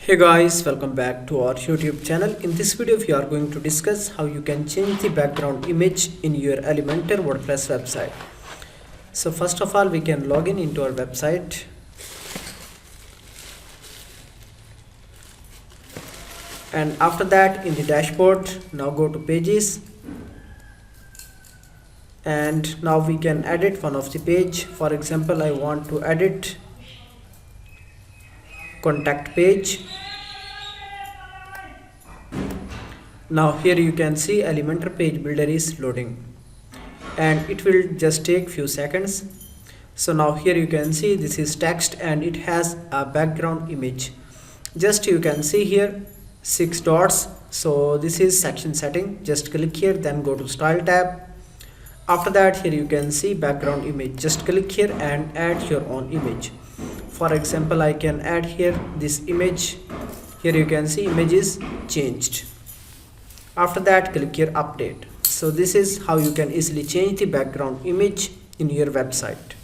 Hey guys, welcome back to our YouTube channel. In this video we are going to discuss how you can change the background image in your Elementor WordPress website. So first of all, we can log in into our website. And after that, in the dashboard, now go to pages. And now we can edit one of the page. For example, I want to edit contact page. Now here you can see Elementor page builder is loading and it will just take few seconds. So now here you can see this is text and it has a background image. Just you can see here 6 dots. So this is section setting. Just click here, then go to style tab. After that, here you can see background image. Just click here and add your own image. For example, I can add here this image. Here you can see image is changed. After that, click here update. So this is how you can easily change the background image in your website.